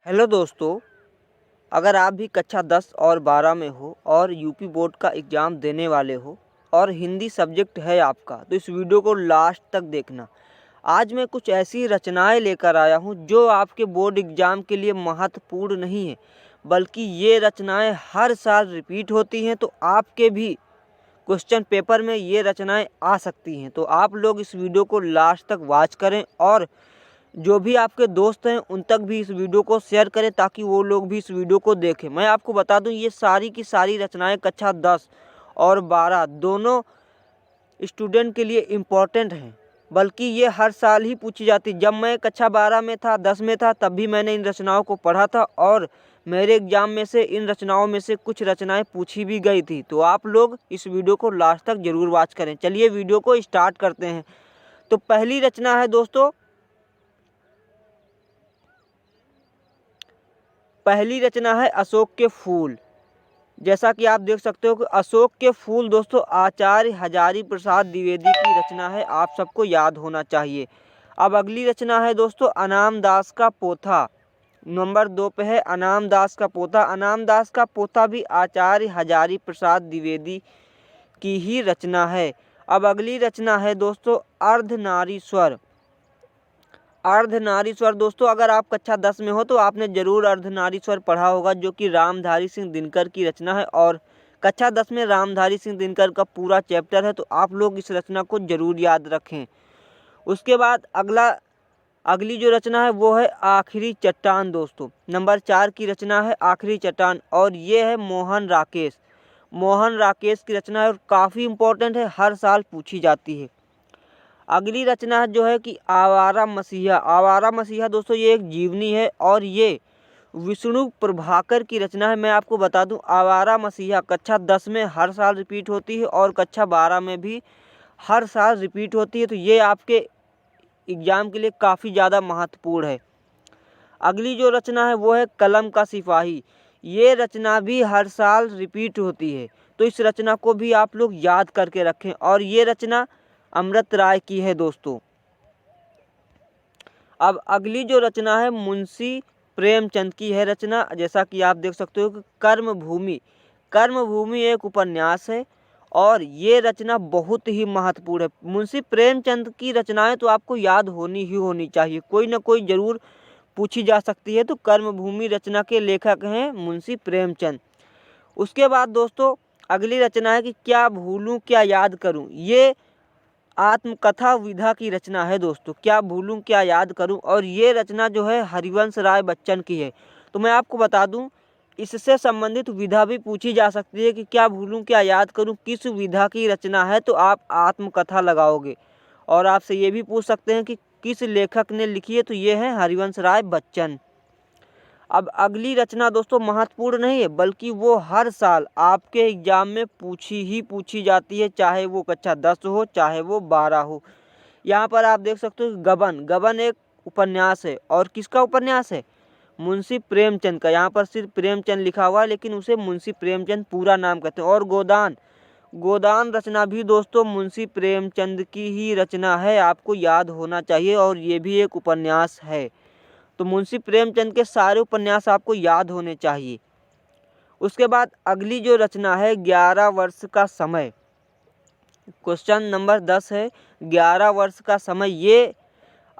Hello दोस्तों, अगर आप भी कक्षा 10 और 12 में हो और यूपी बोर्ड का एग्ज़ाम देने वाले हो और हिंदी सब्जेक्ट है आपका, तो इस वीडियो को लास्ट तक देखना। आज मैं कुछ ऐसी रचनाएं लेकर आया हूं जो आपके बोर्ड एग्ज़ाम के लिए महत्वपूर्ण नहीं है, बल्कि ये रचनाएं हर साल रिपीट होती हैं। तो आपके भी क्वेश्चन पेपर में ये रचनाएं आ सकती हैं। तो आप लोग इस वीडियो को लास्ट तक वॉच करें और जो भी आपके दोस्त हैं उन तक भी इस वीडियो को शेयर करें ताकि वो लोग भी इस वीडियो को देखें। मैं आपको बता दूं, ये सारी की सारी रचनाएं कक्षा 10 और 12 दोनों स्टूडेंट के लिए इम्पोर्टेंट हैं, बल्कि ये हर साल ही पूछी जाती। जब मैं कक्षा 12 में था, 10 में था, तब भी मैंने इन रचनाओं को पढ़ा था और मेरे एग्जाम में से इन रचनाओं में से कुछ रचनाएं पूछी भी गई थी। तो आप लोग इस वीडियो को लास्ट तक ज़रूर वॉच करें। चलिए वीडियो को स्टार्ट करते हैं। तो पहली रचना है दोस्तों, पहली रचना है अशोक के फूल। जैसा कि आप देख सकते हो कि अशोक के फूल दोस्तों आचार्य हजारी प्रसाद द्विवेदी की रचना है, आप सबको याद होना चाहिए। अब अगली रचना है दोस्तों अनाम दास का पोथा। नंबर 2 पे है अनाम दास का पोथा। अनाम दास का पोथा भी आचार्य हजारी प्रसाद द्विवेदी की ही रचना है। अब अगली रचना है दोस्तों अर्धनारीश्वर। अर्धनारीश्वर दोस्तों, अगर आप कक्षा 10 में हो तो आपने जरूर अर्धनारीश्वर पढ़ा होगा, जो कि रामधारी सिंह दिनकर की रचना है और कक्षा 10 में रामधारी सिंह दिनकर का पूरा चैप्टर है। तो आप लोग इस रचना को जरूर याद रखें। उसके बाद अगली जो रचना है वो है आखिरी चट्टान दोस्तों। नंबर 4 की रचना है आखिरी चट्टान और ये है मोहन राकेश की रचना है और काफ़ी इम्पोर्टेंट है, हर साल पूछी जाती है। अगली रचना जो है कि आवारा मसीहा। आवारा मसीहा दोस्तों ये एक जीवनी है और ये विष्णु प्रभाकर की रचना है। मैं आपको बता दूं, आवारा मसीहा कक्षा 10 में हर साल रिपीट होती है और कक्षा 12 में भी हर साल रिपीट होती है। तो ये आपके एग्ज़ाम के लिए काफ़ी ज़्यादा महत्वपूर्ण है। अगली जो रचना है वो है कलम का सिपाही। ये रचना भी हर साल रिपीट होती है, तो इस रचना को भी आप लोग याद करके रखें और ये रचना अमृत राय की है दोस्तों। अब अगली जो रचना है मुंशी प्रेमचंद की है रचना। जैसा कि आप देख सकते हो कि कर्मभूमि। कर्मभूमि एक उपन्यास है और ये रचना बहुत ही महत्वपूर्ण है। मुंशी प्रेमचंद की रचनाएं तो आपको याद होनी चाहिए, कोई ना कोई जरूर पूछी जा सकती है। तो कर्मभूमि रचना के लेखक हैं मुंशी प्रेमचंद। उसके बाद दोस्तों अगली रचना है कि क्या भूलूं क्या याद करूं। ये आत्मकथा विधा की रचना है दोस्तों, क्या भूलूं क्या याद करूं, और ये रचना जो है हरिवंश राय बच्चन की है। तो मैं आपको बता दूं, इससे संबंधित विधा भी पूछी जा सकती है कि क्या भूलूं क्या याद करूं किस विधा की रचना है, तो आप आत्मकथा लगाओगे। और आपसे ये भी पूछ सकते हैं कि किस लेखक ने लिखी है, तो ये है हरिवंश राय बच्चन। अब अगली रचना दोस्तों महत्वपूर्ण नहीं है, बल्कि वो हर साल आपके एग्जाम में पूछी जाती है, चाहे वो कक्षा 10 हो चाहे वो 12 हो। यहाँ पर आप देख सकते हो गबन। गबन एक उपन्यास है और किसका उपन्यास है? मुंशी प्रेमचंद का। यहाँ पर सिर्फ प्रेमचंद लिखा हुआ है, लेकिन उसे मुंशी प्रेमचंद पूरा नाम कहते हैं। और गोदान। गोदान रचना भी दोस्तों मुंशी प्रेमचंद की ही रचना है, आपको याद होना चाहिए, और ये भी एक उपन्यास है। तो मुंशी प्रेमचंद के सारे उपन्यास आपको याद होने चाहिए। उसके बाद अगली जो रचना है 11 वर्ष का समय। क्वेश्चन नंबर 10 है 11 वर्ष का समय। ये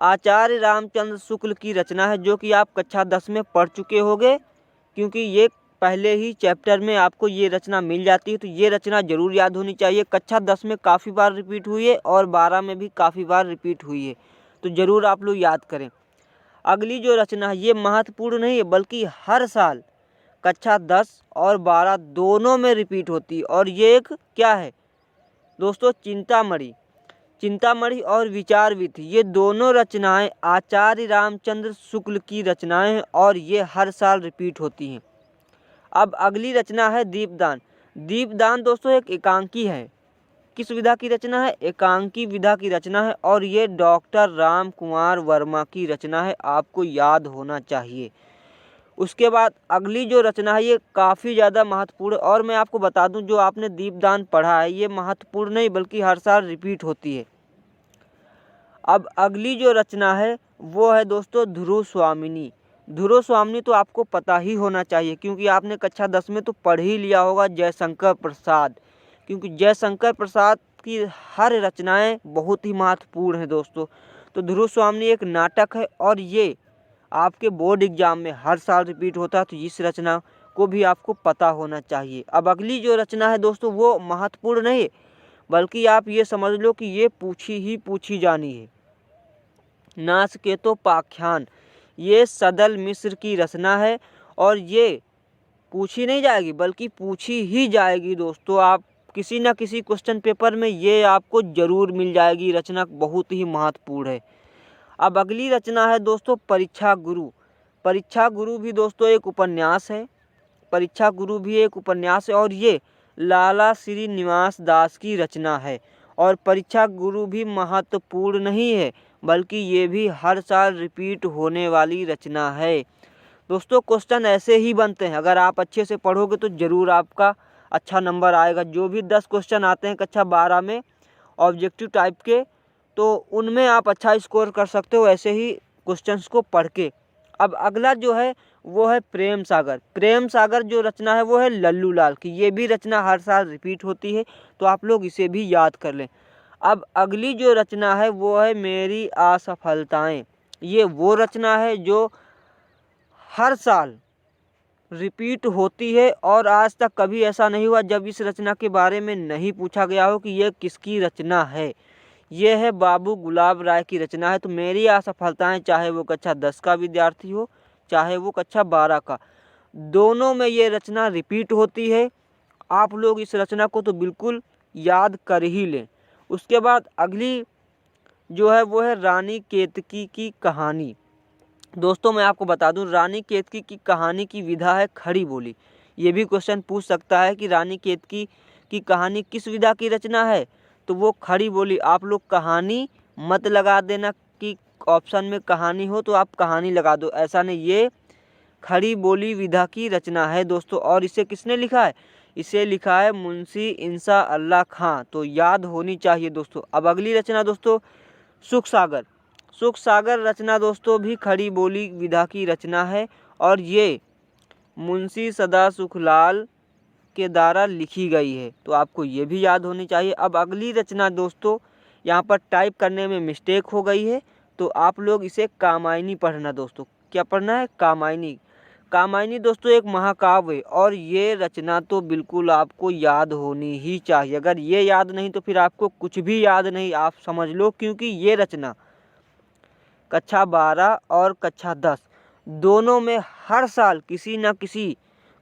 आचार्य रामचंद्र शुक्ल की रचना है, जो कि आप कक्षा 10 में पढ़ चुके होंगे, क्योंकि ये पहले ही चैप्टर में आपको ये रचना मिल जाती है। तो ये रचना जरूर याद होनी चाहिए। कक्षा 10 में काफ़ी बार रिपीट हुई है और 12 में भी काफ़ी बार रिपीट हुई है, तो ज़रूर आप लोग याद करें। अगली जो रचना है ये महत्वपूर्ण नहीं है, बल्कि हर साल कक्षा 10 और 12 दोनों में रिपीट होती है, और ये एक क्या है दोस्तों? चिंतामणि। चिंतामणि और विचार विधि, ये दोनों रचनाएं आचार्य रामचंद्र शुक्ल की रचनाएं हैं और ये हर साल रिपीट होती हैं। अब अगली रचना है दीपदान। दीपदान दोस्तों एक एकांकी है। किस विधा की रचना है? एकांकी विधा की रचना है और ये डॉक्टर राम कुमार वर्मा की रचना है, आपको याद होना चाहिए। उसके बाद अगली जो रचना है ये काफ़ी ज़्यादा महत्वपूर्ण है, और मैं आपको बता दूं, जो आपने दीपदान पढ़ा है ये महत्वपूर्ण नहीं बल्कि हर साल रिपीट होती है। अब अगली जो रचना है वो है दोस्तों ध्रुव स्वामिनी। ध्रुव स्वामी तो आपको पता ही होना चाहिए, क्योंकि आपने कक्षा 10 में तो पढ़ ही लिया होगा जयशंकर प्रसाद, क्योंकि जयशंकर प्रसाद की हर रचनाएं बहुत ही महत्वपूर्ण हैं दोस्तों। तो ध्रुव स्वामी एक नाटक है और ये आपके बोर्ड एग्जाम में हर साल रिपीट होता है, तो इस रचना को भी आपको पता होना चाहिए। अब अगली जो रचना है दोस्तों वो महत्वपूर्ण नहीं है, बल्कि आप ये समझ लो कि ये पूछी जानी है। नासकेतोपाख्यान, ये सदल मिश्र की रचना है और ये पूछी नहीं जाएगी बल्कि पूछी ही जाएगी दोस्तों। आप किसी न किसी क्वेश्चन पेपर में ये आपको जरूर मिल जाएगी। रचना बहुत ही महत्वपूर्ण है। अब अगली रचना है दोस्तों परीक्षा गुरु। परीक्षा गुरु भी दोस्तों एक उपन्यास है। परीक्षा गुरु भी एक उपन्यास है और ये लाला श्रीनिवास दास की रचना है। और परीक्षा गुरु भी महत्वपूर्ण नहीं है, बल्कि ये भी हर साल रिपीट होने वाली रचना है। दोस्तों क्वेश्चन ऐसे ही बनते हैं, अगर आप अच्छे से पढ़ोगे तो ज़रूर आपका अच्छा नंबर आएगा। जो भी 10 क्वेश्चन आते हैं कक्षा 12 में ऑब्जेक्टिव टाइप के, तो उनमें आप अच्छा स्कोर कर सकते हो ऐसे ही क्वेश्चंस को पढ़ के। अब अगला जो है वो है प्रेम सागर। प्रेम सागर जो रचना है वो है लल्लू लाल की। ये भी रचना हर साल रिपीट होती है, तो आप लोग इसे भी याद कर लें। अब अगली जो रचना है वो है मेरी असफलताएं। ये वो रचना है जो हर साल रिपीट होती है और आज तक कभी ऐसा नहीं हुआ जब इस रचना के बारे में नहीं पूछा गया हो कि यह किसकी रचना है। ये है बाबू गुलाब राय की रचना है। तो मेरी असफलताएं, चाहे वो कक्षा 10 का विद्यार्थी हो चाहे वो कक्षा 12 का, दोनों में ये रचना रिपीट होती है। आप लोग इस रचना को तो बिल्कुल याद कर ही लें। उसके बाद अगली जो है वो है रानी केतकी की कहानी। दोस्तों मैं आपको बता दूं, रानी केतकी की कहानी की विधा है खड़ी बोली। ये भी क्वेश्चन पूछ सकता है कि रानी केतकी की कहानी किस विधा की रचना है, तो वो खड़ी बोली। आप लोग कहानी मत लगा देना कि ऑप्शन में कहानी हो तो आप कहानी लगा दो, ऐसा नहीं। ये खड़ी बोली विधा की रचना है दोस्तों। और इसे किसने लिखा है? इसे लिखा है मुंशी इंसा अल्लाह खां। तो याद होनी चाहिए दोस्तों। अब अगली रचना दोस्तों सुख सागर। सुख सागर रचना दोस्तों भी खड़ी बोली विधा की रचना है और ये मुंशी सदा सुखलाल के द्वारा लिखी गई है, तो आपको ये भी याद होनी चाहिए। अब अगली रचना दोस्तों यहाँ पर टाइप करने में मिस्टेक हो गई है, तो आप लोग इसे कामायनी पढ़ना दोस्तों। क्या पढ़ना है? कामायनी। कामायनी दोस्तों एक महाकाव्य है और ये रचना तो बिल्कुल आपको याद होनी ही चाहिए। अगर ये याद नहीं तो फिर आपको कुछ भी याद नहीं, आप समझ लो, क्योंकि ये रचना कक्षा 12 और कक्षा 10 दोनों में हर साल किसी न किसी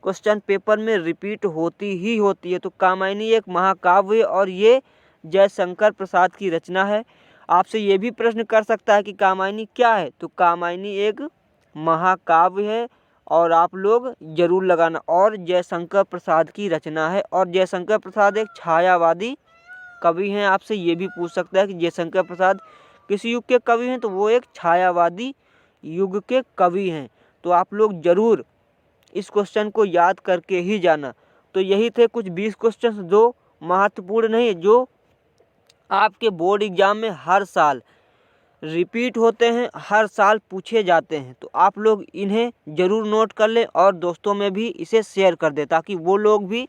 क्वेश्चन पेपर में रिपीट होती ही होती है। तो कामायनी एक महाकाव्य और ये जयशंकर प्रसाद की रचना है। आपसे ये भी प्रश्न कर सकता है कि कामायनी क्या है, तो कामायनी एक महाकाव्य है और आप लोग जरूर लगाना। और जयशंकर प्रसाद की रचना है और जयशंकर प्रसाद एक छायावादी कवि हैं। आपसे ये भी पूछ सकता है कि जयशंकर प्रसाद किस युग के कवि हैं, तो वो एक छायावादी युग के कवि हैं। तो आप लोग जरूर इस क्वेश्चन को याद करके ही जाना। तो यही थे कुछ 20 क्वेश्चन जो महत्वपूर्ण नहीं है, जो आपके बोर्ड एग्जाम में हर साल रिपीट होते हैं, हर साल पूछे जाते हैं। तो आप लोग इन्हें ज़रूर नोट कर लें और दोस्तों में भी इसे शेयर कर दें, ताकि वो लोग भी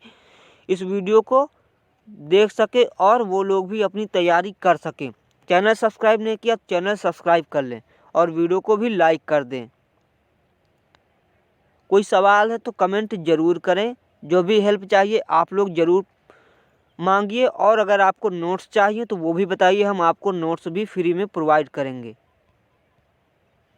इस वीडियो को देख सके और वो लोग भी अपनी तैयारी कर सकें। चैनल सब्सक्राइब नहीं किया, चैनल सब्सक्राइब कर लें और वीडियो को भी लाइक कर दें। कोई सवाल है तो कमेंट ज़रूर करें। जो भी हेल्प चाहिए आप लोग ज़रूर मांगिए और अगर आपको नोट्स चाहिए तो वो भी बताइए, हम आपको नोट्स भी फ्री में प्रोवाइड करेंगे।